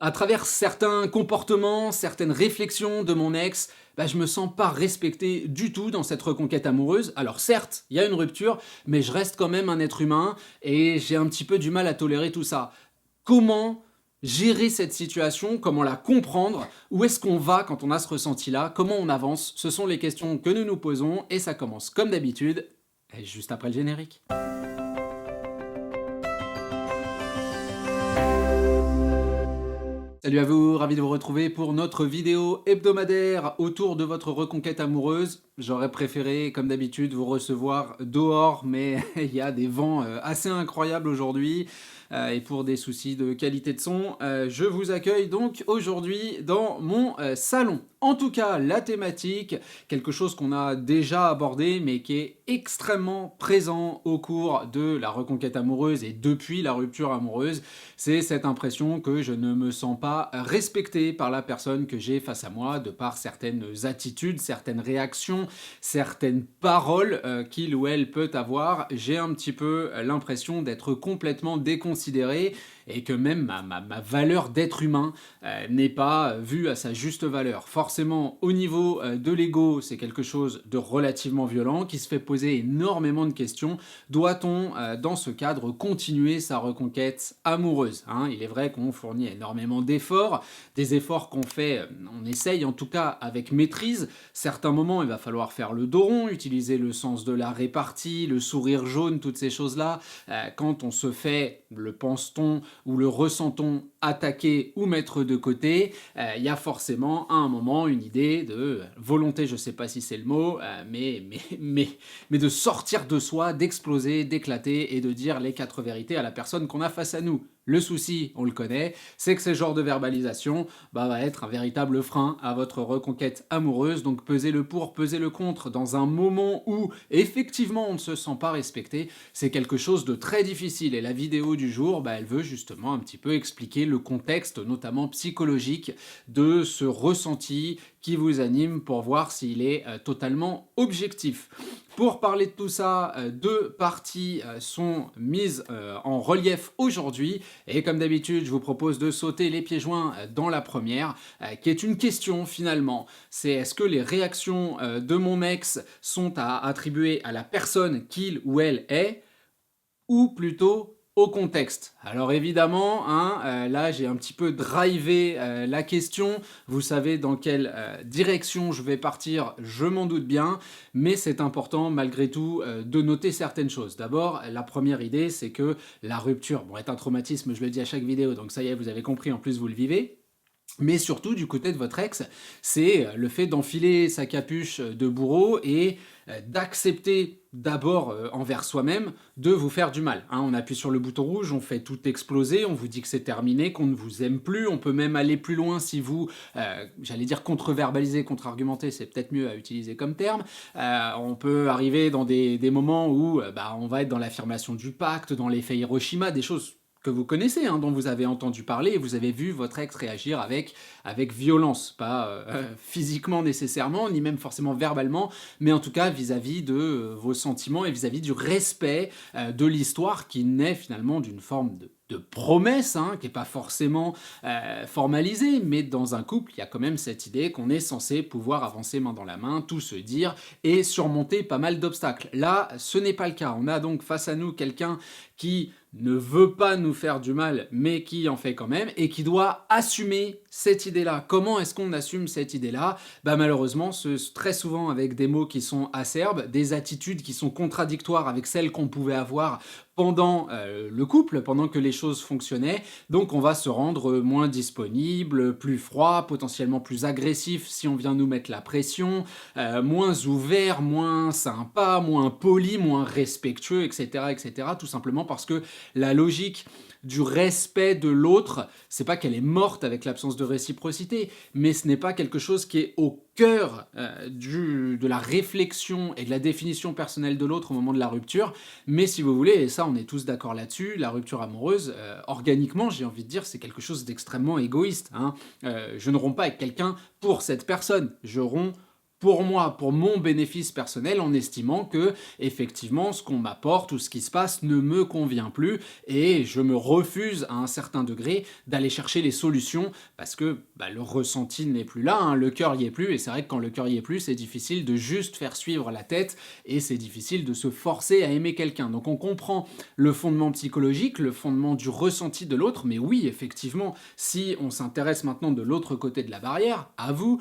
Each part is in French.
À travers certains comportements, certaines réflexions de mon ex, je me sens pas respecté du tout dans cette reconquête amoureuse. Alors certes, il y a une rupture, mais je reste quand même un être humain et j'ai un petit peu du mal à tolérer tout ça. Comment gérer cette situation? Comment la comprendre? Où est-ce qu'on va quand on a ce ressenti-là? Comment on avance? Ce sont les questions que nous nous posons et ça commence comme d'habitude, juste après le générique. Salut à vous, ravi de vous retrouver pour notre vidéo hebdomadaire autour de votre reconquête amoureuse. J'aurais préféré, comme d'habitude, vous recevoir dehors, mais il y a des vents assez incroyables aujourd'hui. Et pour des soucis de qualité de son, je vous accueille donc aujourd'hui dans mon salon. En tout cas, la thématique, quelque chose qu'on a déjà abordé, mais qui est extrêmement présent au cours de la reconquête amoureuse et depuis la rupture amoureuse, c'est cette impression que je ne me sens pas respecté par la personne que j'ai face à moi, de par certaines attitudes, certaines réactions, certaines paroles qu'il ou elle peut avoir. J'ai un petit peu l'impression d'être complètement déconsidéré et que même ma valeur d'être humain n'est pas vue à sa juste valeur. Forcément, au niveau de l'ego, c'est quelque chose de relativement violent qui se fait poser énormément de questions. Doit-on, dans ce cadre, continuer sa reconquête amoureuse, hein? Il est vrai qu'on fournit énormément d'efforts, des efforts qu'on fait, on essaye en tout cas avec maîtrise. Certains moments, il va falloir faire le dos rond, utiliser le sens de la répartie, le sourire jaune, toutes ces choses-là. Quand on se fait, le pense-t-on ou le ressent-on, attaquer ou mettre de côté, il y a forcément à un moment une idée de volonté, je ne sais pas si c'est le mot, mais de sortir de soi, d'exploser, d'éclater et de dire les quatre vérités à la personne qu'on a face à nous. Le souci, on le connaît, c'est que ce genre de verbalisation va être un véritable frein à votre reconquête amoureuse, donc pesez le pour, pesez le contre dans un moment où effectivement on ne se sent pas respecté, c'est quelque chose de très difficile et la vidéo du jour, elle veut justement un petit peu expliquer le contexte, notamment psychologique, de ce ressenti qui vous anime pour voir s'il est totalement objectif. Pour parler de tout ça, deux parties sont mises en relief aujourd'hui et comme d'habitude, je vous propose de sauter les pieds joints dans la première, qui est une question finalement. C'est est-ce que les réactions de mon ex sont à attribuer à la personne qu'il ou elle est ou plutôt au contexte. Alors évidemment, hein, là j'ai un petit peu drivé la question, vous savez dans quelle direction je vais partir, je m'en doute bien, mais c'est important malgré tout de noter certaines choses. D'abord, la première idée, c'est que la rupture, bon, est un traumatisme, je le dis à chaque vidéo, donc ça y est, vous avez compris, en plus vous le vivez, mais surtout, du côté de votre ex, c'est le fait d'enfiler sa capuche de bourreau et d'accepter d'abord envers soi-même de vous faire du mal, hein. On appuie sur le bouton rouge, on fait tout exploser, on vous dit que c'est terminé, qu'on ne vous aime plus, on peut même aller plus loin si vous, j'allais dire contre-verbaliser, contre-argumenter, c'est peut-être mieux à utiliser comme terme. On peut arriver dans des moments où on va être dans l'affirmation du pacte, dans l'effet Hiroshima, des choses que vous connaissez, hein, dont vous avez entendu parler, et vous avez vu votre ex réagir avec violence, pas physiquement nécessairement, ni même forcément verbalement, mais en tout cas vis-à-vis de vos sentiments et vis-à-vis du respect de l'histoire qui naît finalement d'une forme de promesse, hein, qui n'est pas forcément formalisée, mais dans un couple, il y a quand même cette idée qu'on est censé pouvoir avancer main dans la main, tout se dire, et surmonter pas mal d'obstacles. Là, ce n'est pas le cas. On a donc face à nous quelqu'un qui ne veut pas nous faire du mal, mais qui en fait quand même, et qui doit assumer cette idée-là. Comment est-ce qu'on assume cette idée-là? Malheureusement, très souvent avec des mots qui sont acerbes, des attitudes qui sont contradictoires avec celles qu'on pouvait avoir pendant le couple, pendant que les choses fonctionnaient, donc on va se rendre moins disponible, plus froid, potentiellement plus agressif si on vient nous mettre la pression, moins ouvert, moins sympa, moins poli, moins respectueux, etc., etc., tout simplement parce que la logique du respect de l'autre, c'est pas qu'elle est morte avec l'absence de réciprocité, mais ce n'est pas quelque chose qui est au cœur de la réflexion et de la définition personnelle de l'autre au moment de la rupture, mais si vous voulez, et ça on est tous d'accord là-dessus, la rupture amoureuse, organiquement, j'ai envie de dire, c'est quelque chose d'extrêmement égoïste, hein. Je ne romps pas avec quelqu'un pour cette personne, je romps pour moi, pour mon bénéfice personnel, en estimant que, effectivement, ce qu'on m'apporte ou ce qui se passe ne me convient plus et je me refuse à un certain degré d'aller chercher les solutions parce que bah, le ressenti n'est plus là, hein, le cœur y est plus et c'est vrai que quand le cœur y est plus, c'est difficile de juste faire suivre la tête et c'est difficile de se forcer à aimer quelqu'un. Donc on comprend le fondement psychologique, le fondement du ressenti de l'autre, mais oui, effectivement, si on s'intéresse maintenant de l'autre côté de la barrière, à vous,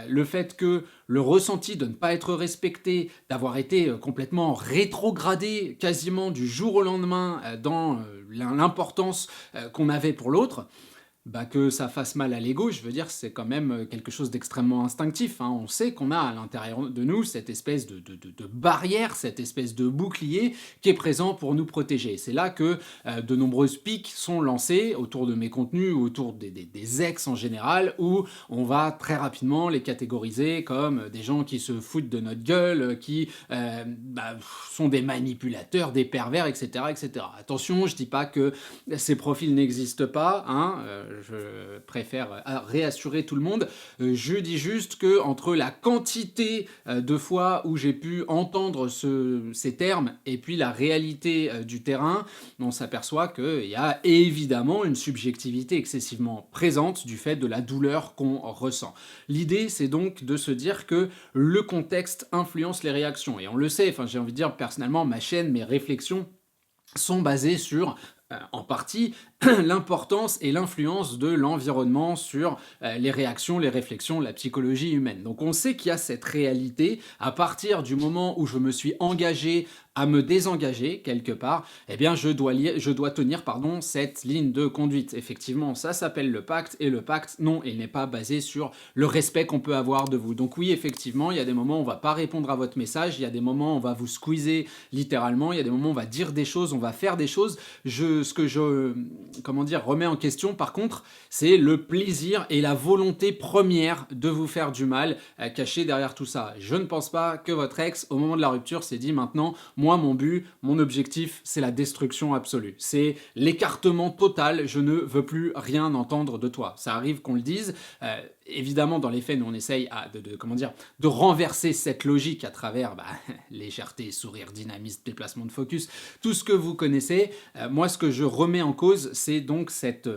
le fait que le ressenti de ne pas être respecté, d'avoir été complètement rétrogradé quasiment du jour au lendemain dans l'importance qu'on avait pour l'autre, bah, que ça fasse mal à l'ego, je veux dire, c'est quand même quelque chose d'extrêmement instinctif, hein. On sait qu'on a à l'intérieur de nous cette espèce de barrière, cette espèce de bouclier qui est présent pour nous protéger. C'est là que de nombreuses piques sont lancées autour de mes contenus, ou autour des ex en général, où on va très rapidement les catégoriser comme des gens qui se foutent de notre gueule, qui bah, sont des manipulateurs, des pervers, etc., etc. Attention, je dis pas que ces profils n'existent pas, hein, je préfère réassurer tout le monde. Je dis juste que entre la quantité de fois où j'ai pu entendre ces termes et puis la réalité du terrain, on s'aperçoit qu'il y a évidemment une subjectivité excessivement présente du fait de la douleur qu'on ressent. L'idée, c'est donc de se dire que le contexte influence les réactions. Et on le sait, enfin, j'ai envie de dire personnellement, ma chaîne, mes réflexions sont basées sur en partie l'importance et l'influence de l'environnement sur les réactions, les réflexions, la psychologie humaine. Donc on sait qu'il y a cette réalité. À partir du moment où je me suis engagé à me désengager quelque part, eh bien je dois tenir cette ligne de conduite. Effectivement, ça s'appelle le pacte, et le pacte, non, il n'est pas basé sur le respect qu'on peut avoir de vous. Donc oui, effectivement, il y a des moments où on va pas répondre à votre message, il y a des moments où on va vous squeezer littéralement, il y a des moments où on va dire des choses, on va faire des choses. Ce que je remets en question par contre, c'est le plaisir et la volonté première de vous faire du mal caché derrière tout ça. Je ne pense pas que votre ex, au moment de la rupture, s'est dit maintenant, moi, mon but, mon objectif, c'est la destruction absolue. C'est l'écartement total, je ne veux plus rien entendre de toi. Ça arrive qu'on le dise. Évidemment, dans les faits, nous, on essaye de renverser cette logique à travers légèreté, sourire, dynamisme, déplacement de focus, tout ce que vous connaissez. Moi, ce que je remets en cause, c'est donc cette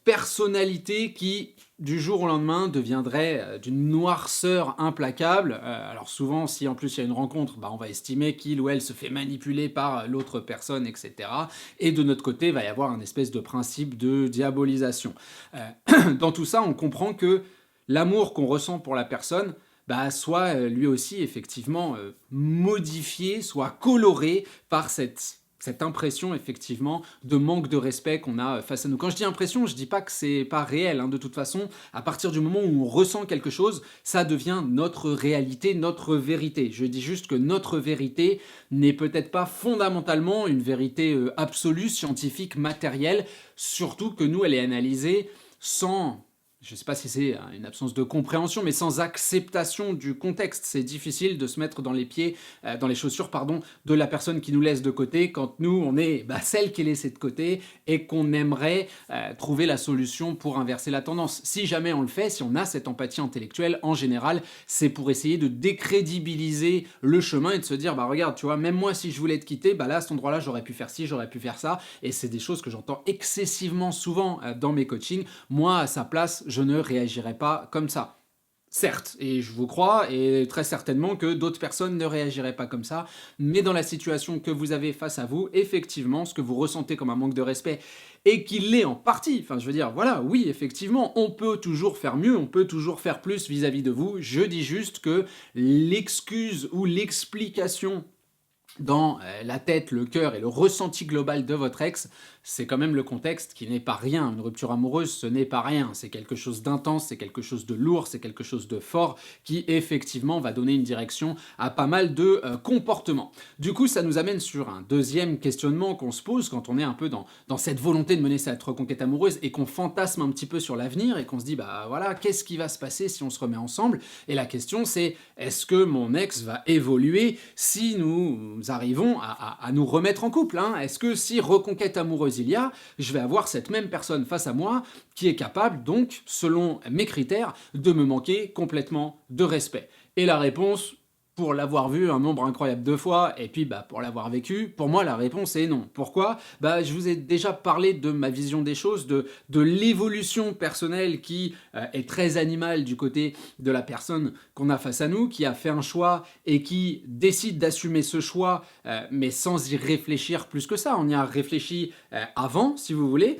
personnalité qui, du jour au lendemain, deviendrait d'une noirceur implacable. Alors souvent, si en plus il y a une rencontre, on va estimer qu'il ou elle se fait manipuler par l'autre personne, etc. Et de notre côté, il va y avoir un espèce de principe de diabolisation. Dans tout ça, on comprend que l'amour qu'on ressent pour la personne soit lui aussi effectivement modifié, soit coloré par cette impression effectivement de manque de respect qu'on a face à nous. Quand je dis impression, je dis pas que c'est pas réel, hein. De toute façon, à partir du moment où on ressent quelque chose, ça devient notre réalité, notre vérité. Je dis juste que notre vérité n'est peut-être pas fondamentalement une vérité absolue, scientifique, matérielle, surtout que nous, elle est analysée sans... Je ne sais pas si c'est une absence de compréhension, mais sans acceptation du contexte. C'est difficile de se mettre dans les chaussures, de la personne qui nous laisse de côté quand nous, on est celle qui est laissée de côté et qu'on aimerait trouver la solution pour inverser la tendance. Si jamais on le fait, si on a cette empathie intellectuelle, en général, c'est pour essayer de décrédibiliser le chemin et de se dire, regarde, tu vois, même moi, si je voulais te quitter, là, à cet endroit-là, j'aurais pu faire ci, j'aurais pu faire ça. Et c'est des choses que j'entends excessivement souvent dans mes coachings. Moi, à sa place, je ne réagirais pas comme ça. Certes, et je vous crois, et très certainement que d'autres personnes ne réagiraient pas comme ça, mais dans la situation que vous avez face à vous, effectivement, ce que vous ressentez comme un manque de respect, et qu'il l'est en partie, oui, effectivement, on peut toujours faire mieux, on peut toujours faire plus vis-à-vis de vous. Je dis juste que l'excuse ou l'explication dans la tête, le cœur et le ressenti global de votre ex, c'est quand même le contexte qui n'est pas rien. Une rupture amoureuse, ce n'est pas rien. C'est quelque chose d'intense, c'est quelque chose de lourd, c'est quelque chose de fort qui, effectivement, va donner une direction à pas mal de comportements. Du coup, ça nous amène sur un deuxième questionnement qu'on se pose quand on est un peu dans cette volonté de mener cette reconquête amoureuse et qu'on fantasme un petit peu sur l'avenir et qu'on se dit, qu'est-ce qui va se passer si on se remet ensemble? Et la question, c'est, est-ce que mon ex va évoluer si nous arrivons à nous remettre en couple, hein? Est-ce que si reconquête amoureuse il y a, je vais avoir cette même personne face à moi qui est capable, donc, selon mes critères, de me manquer complètement de respect? Et la réponse, pour l'avoir vu un nombre incroyable de fois, et puis pour l'avoir vécu, pour moi la réponse est non. Pourquoi? Je vous ai déjà parlé de ma vision des choses, de l'évolution personnelle qui est très animale du côté de la personne qu'on a face à nous, qui a fait un choix et qui décide d'assumer ce choix, mais sans y réfléchir plus que ça. On y a réfléchi avant, si vous voulez,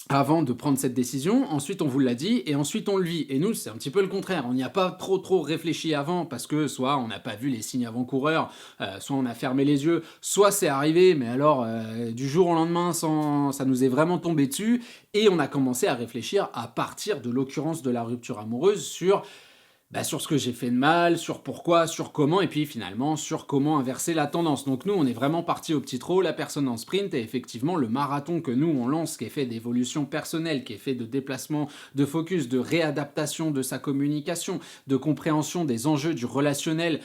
avant de prendre cette décision, ensuite on vous l'a dit, et ensuite on le vit. Et nous, c'est un petit peu le contraire. On n'y a pas trop réfléchi avant, parce que soit on n'a pas vu les signes avant-coureurs, soit on a fermé les yeux, soit c'est arrivé, mais alors du jour au lendemain, ça nous est vraiment tombé dessus, et on a commencé à réfléchir à partir de l'occurrence de la rupture amoureuse sur ce que j'ai fait de mal, sur pourquoi, sur comment, et puis finalement sur comment inverser la tendance. Donc nous, on est vraiment parti au petit trot, la personne en sprint, et effectivement, le marathon que nous, on lance, qui est fait d'évolution personnelle, qui est fait de déplacement, de focus, de réadaptation de sa communication, de compréhension des enjeux du relationnel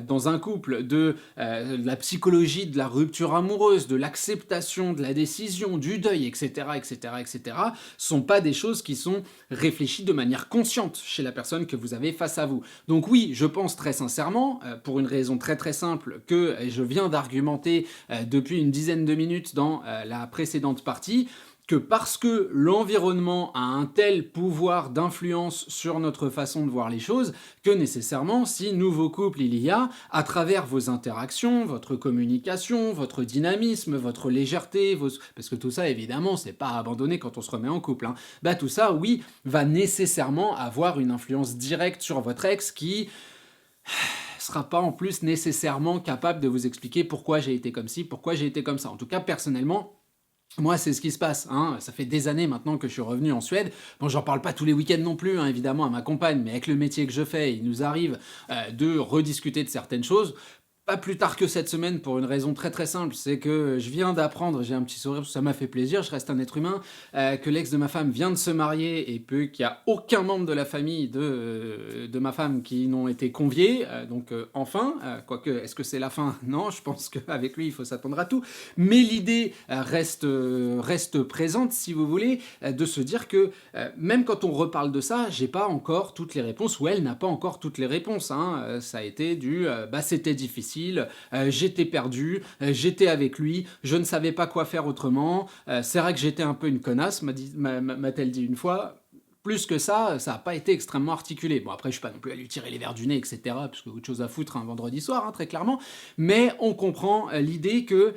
dans un couple, de la psychologie de la rupture amoureuse, de l'acceptation de la décision, du deuil, etc., etc., etc., sont pas des choses qui sont réfléchies de manière consciente chez la personne que vous avez face à vous. Donc oui, je pense très sincèrement, pour une raison très simple, que je viens d'argumenter depuis une dizaine de minutes dans la précédente partie, que parce que l'environnement a un tel pouvoir d'influence sur notre façon de voir les choses, que nécessairement, si nouveau couple il y a, à travers vos interactions, votre communication, votre dynamisme, votre légèreté, parce que tout ça, évidemment, c'est pas abandonné quand on se remet en couple, hein. Tout ça, oui, va nécessairement avoir une influence directe sur votre ex qui sera pas en plus nécessairement capable de vous expliquer pourquoi j'ai été comme ci, pourquoi j'ai été comme ça. En tout cas, personnellement, moi, c'est ce qui se passe, hein. Ça fait des années maintenant que je suis revenu en Suède. Bon, j'en parle pas tous les week-ends non plus, hein, évidemment, à ma compagne, mais avec le métier que je fais, il nous arrive de rediscuter de certaines choses. Pas plus tard que cette semaine, pour une raison très simple, c'est que je viens d'apprendre, j'ai un petit sourire, ça m'a fait plaisir, je reste un être humain, que l'ex de ma femme vient de se marier et qu'il n'y a aucun membre de la famille de ma femme qui n'ont été conviés, enfin, quoique, est-ce que c'est la fin? Non, je pense qu'avec lui, il faut s'attendre à tout, mais l'idée reste présente, si vous voulez, de se dire que même quand on reparle de ça, j'ai pas encore toutes les réponses, ou elle n'a pas encore toutes les réponses, hein. Ça a été c'était difficile, j'étais perdu, j'étais avec lui, je ne savais pas quoi faire autrement, c'est vrai que j'étais un peu une connasse, m'a-t-elle dit une fois. Plus que ça n'a pas été extrêmement articulé. Bon, après, je suis pas non plus à lui tirer les verres du nez, etc., parce que autre chose à foutre un vendredi soir, hein, très clairement, mais on comprend l'idée que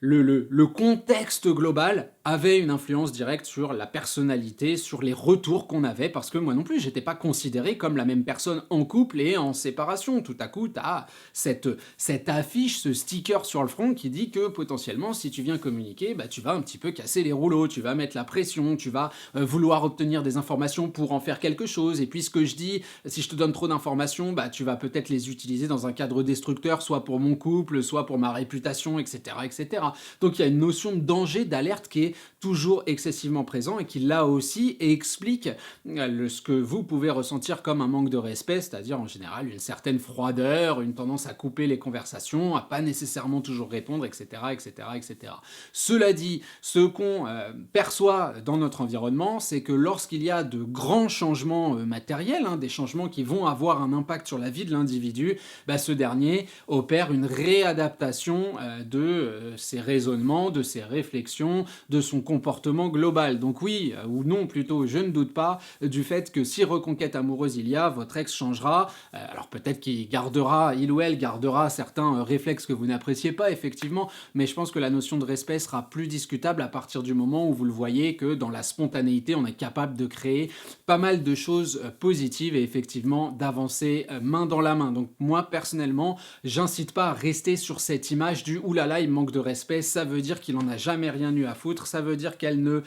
le contexte global avait une influence directe sur la personnalité, sur les retours qu'on avait, parce que moi non plus, j'étais pas considéré comme la même personne en couple et en séparation. Tout à coup, t'as cette affiche, ce sticker sur le front qui dit que potentiellement, si tu viens communiquer, tu vas un petit peu casser les rouleaux, tu vas mettre la pression, tu vas vouloir obtenir des informations pour en faire quelque chose, et puis ce que je dis, si je te donne trop d'informations, tu vas peut-être les utiliser dans un cadre destructeur, soit pour mon couple, soit pour ma réputation, etc., etc. Donc il y a une notion de danger, d'alerte qui est toujours excessivement présent et qui là aussi explique ce que vous pouvez ressentir comme un manque de respect, c'est-à-dire en général une certaine froideur, une tendance à couper les conversations, à pas nécessairement toujours répondre, etc., etc., etc. Cela dit, ce qu'on perçoit dans notre environnement, c'est que lorsqu'il y a de grands changements matériels, des changements qui vont avoir un impact sur la vie de l'individu, ce dernier opère une réadaptation de ses raisonnements, de ses réflexions, de son comportement global. Donc oui, ou non plutôt, je ne doute pas du fait que si reconquête amoureuse il y a, votre ex changera. Alors peut-être il ou elle gardera certains réflexes que vous n'appréciez pas, effectivement, mais je pense que la notion de respect sera plus discutable à partir du moment où vous le voyez que dans la spontanéité, on est capable de créer pas mal de choses positives et effectivement d'avancer main dans la main. Donc moi, personnellement, j'incite pas à rester sur cette image du « oulala, il manque de respect », ça veut dire qu'il en a jamais rien eu à foutre, ça veut dire qu'elle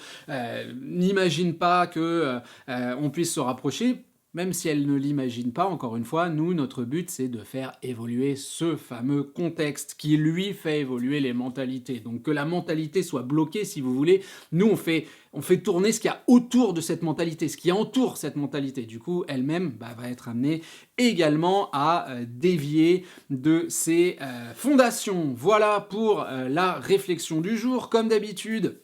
n'imagine pas que on puisse se rapprocher. Même si elle ne l'imagine pas, encore une fois, nous, notre but, c'est de faire évoluer ce fameux contexte qui, lui, fait évoluer les mentalités. Donc que la mentalité soit bloquée, si vous voulez, nous, on fait tourner ce qu'il y a autour de cette mentalité, ce qui entoure cette mentalité. Du coup, elle-même va être amenée également à dévier de ses fondations. Voilà pour la réflexion du jour. Comme d'habitude,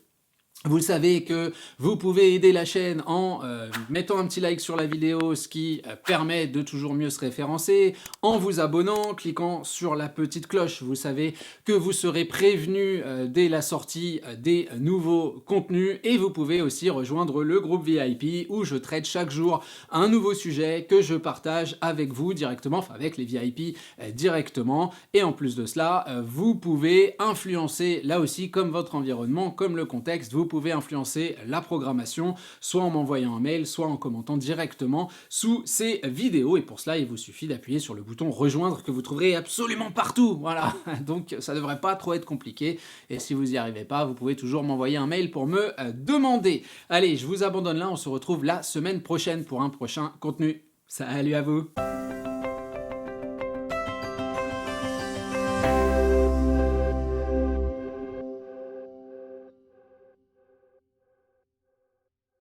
Vous savez que vous pouvez aider la chaîne en mettant un petit like sur la vidéo, ce qui permet de toujours mieux se référencer, en vous abonnant, cliquant sur la petite cloche. Vous savez que vous serez prévenu dès la sortie des nouveaux contenus et vous pouvez aussi rejoindre le groupe VIP où je traite chaque jour un nouveau sujet que je partage avec vous directement, enfin avec les VIP directement. Et en plus de cela, vous pouvez influencer là aussi comme votre environnement, comme le contexte, vous pouvez influencer la programmation, soit en m'envoyant un mail, soit en commentant directement sous ces vidéos. Et pour cela, il vous suffit d'appuyer sur le bouton rejoindre que vous trouverez absolument partout. Voilà, donc ça ne devrait pas trop être compliqué. Et si vous n'y arrivez pas, vous pouvez toujours m'envoyer un mail pour me demander. Allez, je vous abandonne là, on se retrouve la semaine prochaine pour un prochain contenu. Salut à vous!